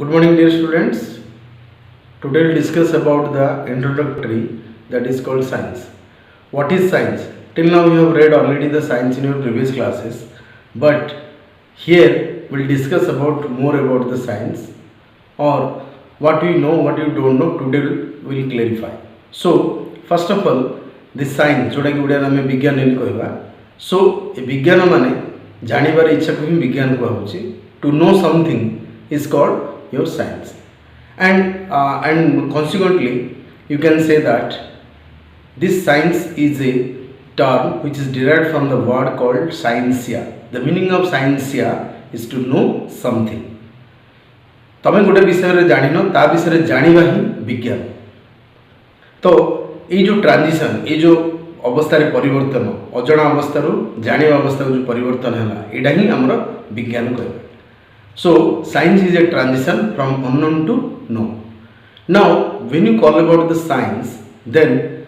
Good morning, dear students. Today we'll discuss about the introductory, that is called science. What is science? Till now you have read already the science in your previous classes, but here we'll discuss about more about the science, or what you know, what you don't know. Today we'll clarify. So first of all, this science जोटा कि ओडिया में विज्ञान इन कहबा. So ए विज्ञान माने जानिबार इच्छा को ही विज्ञान को होची. To know something is called your science, and consequently you can say that this science is a term which is derived from the word called scientia. The meaning of scientia is to know something. तमे गोटे विषय रे जानिनो ता विषय रे जानिबा ही विज्ञान. तो ये जो ट्रांजिशन, ये जो अवस्था रे परिवर्तन, अजଣା अवस्था रो जानिबा अवस्था जो परिवर्तन हैला, एडा ही हमर विज्ञान कहबा. So science is a transition from unknown to known. Now when you call about the science, then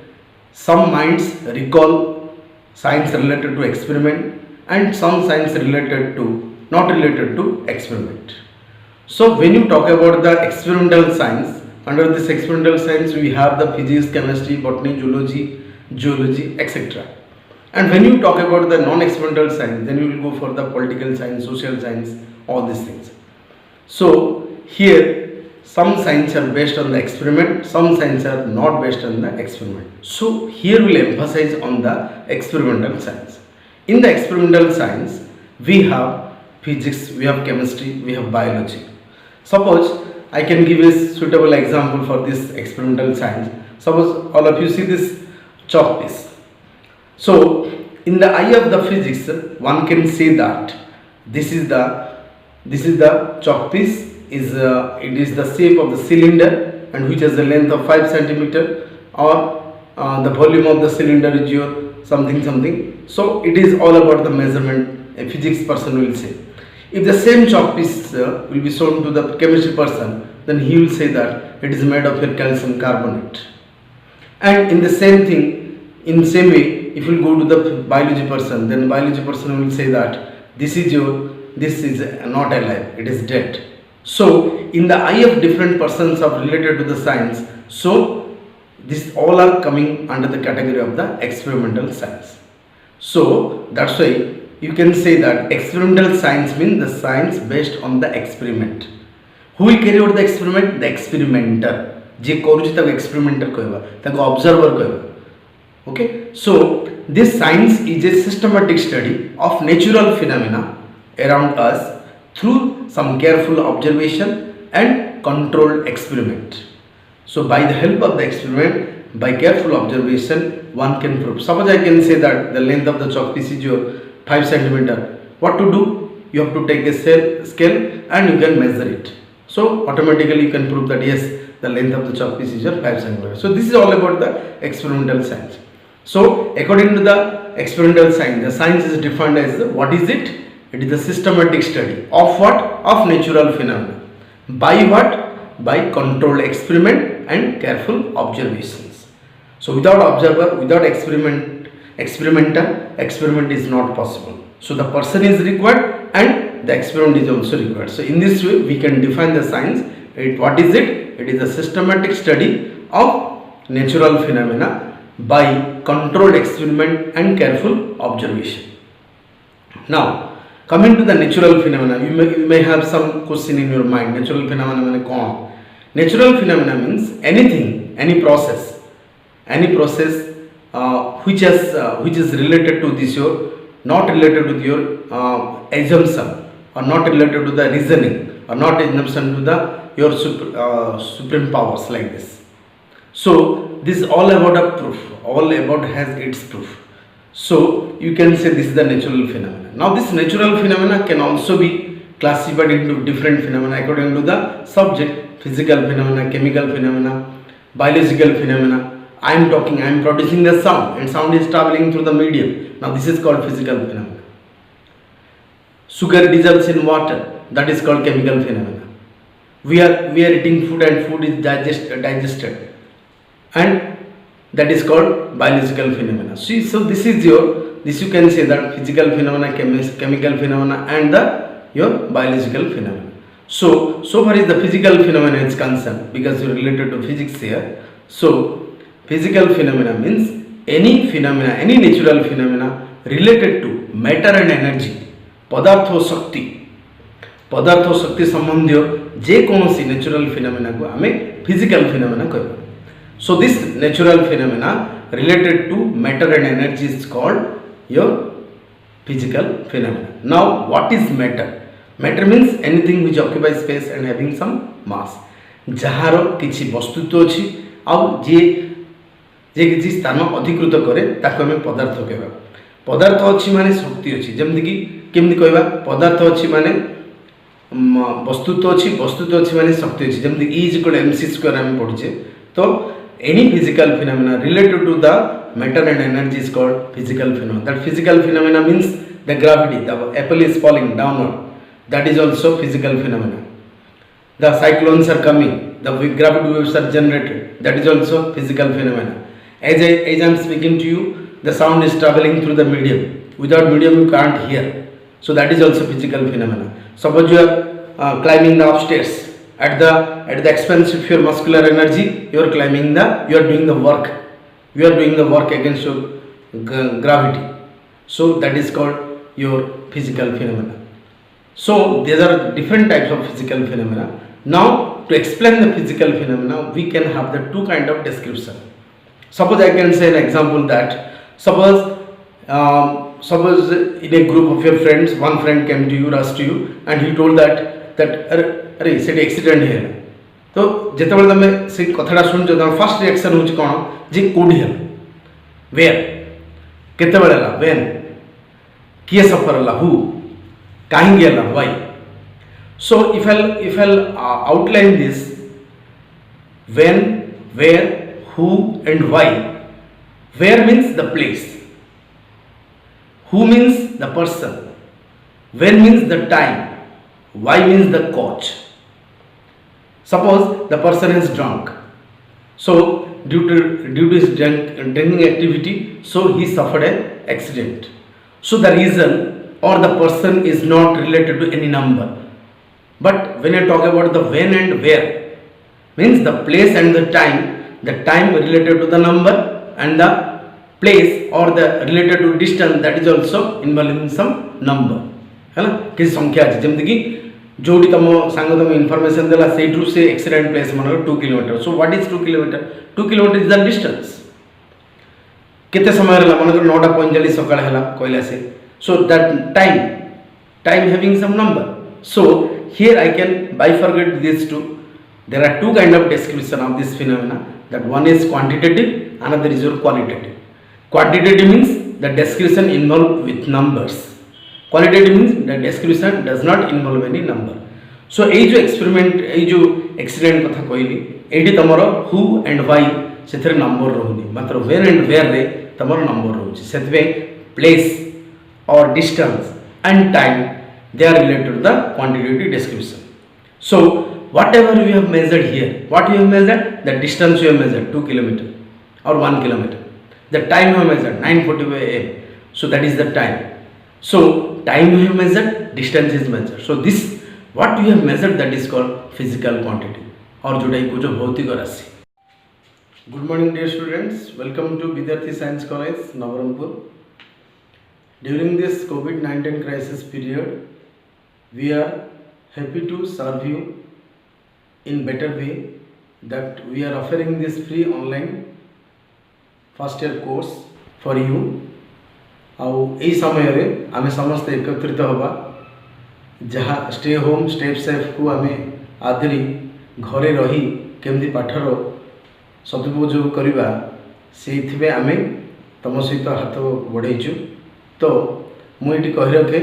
some minds recall science related to experiment and some science related to not related to experiment. So when you talk about the experimental science, under this experimental science we have the physics, chemistry, botany, zoology, etc. And when you talk about the non-experimental science, then you will go for the political science, social science, all these things. So here some science are based on the experiment, some science are not based on the experiment. So here we will emphasize on the experimental science. In the experimental science we have physics, we have chemistry, we have biology. Suppose I can give a suitable example for this experimental science. Suppose all of you see this chalk piece. So in the eye of the physics, one can say that this is the chalk piece. It is the shape of the cylinder, and which has a length of 5 centimeter, or the volume of the cylinder is your something. So it is all about the measurement. A physics person will say. If the same chalk piece will be shown to the chemistry person, then he will say that it is made of a calcium carbonate. And in the same thing, in the same way, if you go to the biology person, then the biology person will say that this is not alive, it is dead. So in the eye of different persons of related to the science, so this all are coming under the category of the experimental science. So that's why you can say that experimental science means the science based on the experiment. Who will carry out the experiment? The experimenter. जे करूची ताको experimenter कहबा, ताको observer कहबा. Okay, so this science is a systematic study of natural phenomena around us through some careful observation and controlled experiment. So by the help of the experiment, by careful observation, one can prove. Suppose I can say that the length of the chalk piece is your 5 centimeter. What to do? You have to take a scale and you can measure it. So automatically you can prove that yes, the length of the chalk piece is your 5 centimeter. So this is all about the experimental science. So according to the experimental science, the science is defined as what is it? It is a systematic study of what? Of natural phenomena. By what? By controlled experiment and careful observations. So without observer, without experiment, experiment is not possible. So the person is required and the experiment is also required. So in this way we can define the science. What is it? It is a systematic study of natural phenomena by controlled experiment and careful observation. Now coming to the natural phenomena, you may have some question in your mind. Natural phenomena mean कौन? Natural phenomena means anything, any process which is related to this your, not related to your assumption, or not related to the reasoning, or not assumption to the your supreme powers, like this. So this is all about a proof. All about has its proof. So you can say this is the natural phenomena. Now this natural phenomena can also be classified into different phenomena according to the subject. Physical phenomena, chemical phenomena, biological phenomena. I am producing the sound, and sound is traveling through the medium. Now this is called physical phenomena. Sugar dissolves in water, that is called chemical phenomena. We are eating food and food is digested, and that is called biological phenomena. See, so this you can say that physical phenomena, chemical phenomena, and your biological phenomena. So far is the physical phenomena is concerned because you related to physics here. So physical phenomena means any phenomena, any natural phenomena related to matter and energy, पदार्थ और शक्ति, पदार्थ और शक्ति संबंधी जेकोसी natural phenomena को आम physical phenomena कहबा. So this natural phenomena related to matter and energy is called your physical phenomena. Now what is matter? Matter means anything which occupies space and having some mass. ଯାହାର କିଛି ବସ୍ତୁତ୍ୱ ଅଛି ଆଉ ଯେ କିଛି ସ୍ଥାନ ଅଧିକୃତ କରେ ତାକୁ ଆମେ ପଦାର୍ଥ କହିବା. ପଦାର୍ଥ ଅଛି ମାନେ ଶକ୍ତି ଅଛି. ଯେମିତି କି କେମିତି କହିବା? ପଦାର୍ଥ ଅଛି ମାନେ ବସ୍ତୁତ୍ୱ ଅଛି, ବସ୍ତୁତ୍ୱ ଅଛି ମାନେ ଶକ୍ତି ଅଛି. ଯେମିତି E = mc² ଆମେ ପଢିଛେ. ତ any physical phenomena related to the matter and energy is called physical phenomena. That physical phenomena means the gravity, the apple is falling downward, that is also physical phenomena. The cyclones are coming, the gravity waves are generated, that is also physical phenomena. As I am speaking to you, the sound is traveling through the medium. Without medium you can't hear, so that is also physical phenomena. Suppose you are climbing the upstairs, at the expense of your muscular energy, you are climbing you are doing the work against your gravity. So that is called your physical phenomena. So there are different types of physical phenomena. Now to explain the physical phenomena, we can have the two kind of description. Suppose I can say an example that suppose in a group of your friends, one friend came to you, rushed to you, and he told that अरे से accident है. तो जितेबाला तुम से कथा शुणुच तुम first reaction हूँ कौन जे कौटी है, वेयर, केते बेले है, व्हेन, किए सफर है, हु, कहीं है, why. So if I outline this, when, where, who and why. Where means the place, who means the person, when means the time, why means the cause. Suppose the person is drunk, so due to his drinking activity, so he suffered an accident. So the reason or the person is not related to any number, but when I talk about the when and where, means the place and the time related to the number, and the place or the related to distance, that is also involving some number. है ना, किसी संख्या अच्छी जमती कि जोड़ी तम सांग तुम इनफॉरमेशन देला सेठू से एक्सीडेंट प्लेस मन 2 kilometer. So what is 2 kilometer? 2 kilometer is the distance. केते समय रहला मन 9:45 सकाळ हैला कहला से. So that time having some number. So here I can bifurcate these two. There are two kind of description of this phenomena. That one is quantitative, another is your qualitative. Quantitative means the description involved with numbers. Qualitative means the description does not involve any number. So এই जो experiment, এই जो accident कथा कहली, एटी तमरो who and why सेथरे number रहउनी, मात्र when and where रे तमरो नंबर रहउची. सेतबे place or distance and time, they are related to the quantitative description. So whatever you have measured here, what you have measured? The distance you have measured 2 kilometer or 1 kilometer. The time you have measured 9:45 AM. So that is the time. So time you have measured, distance is measured. So this what you have measured, that is called physical quantity और जोड़ा ही कुछ भौतिक राशि. Good morning dear students, welcome to Bidyarthi Science College, Nabarangpur. During this COVID-19 crisis period, we are happy to serve you in better way, that we are offering this free online first year course for you. आउ यही समय रे आमे समस्त एकत्रित होबा, जहाँ stay home stay safe को आमे आदरी घरे रही केमती पाठर सदुपयोग करवा, से आमे तुम सहित हाथ बढ़ाइचु. तो मुझे कही रखे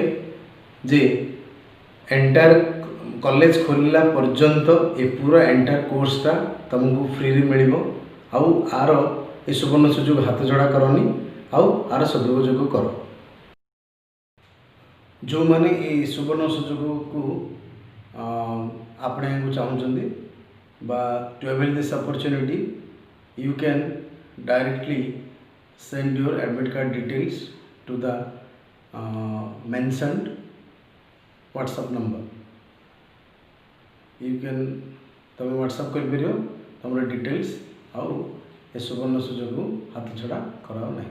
जे एंटायर कॉलेज खोलला पर्यंत ए पूरा एंटायर कोर्सटा तुमको फ्री मिल. आर ये सुवर्ण सुजोग हाथ जोड़ा करनी, आर सदुपयोग कर. जो माने ये सुवर्ण सुजोग को आपणे को चाहते बा to avail this opportunity, you can directly send your admit card details to the mentioned WhatsApp number. You can तुम व्हाट्सअप कर तुम डिटेल्स आउ ए सुवर्ण सुजोग हाथ छड़ा कराओ नहीं।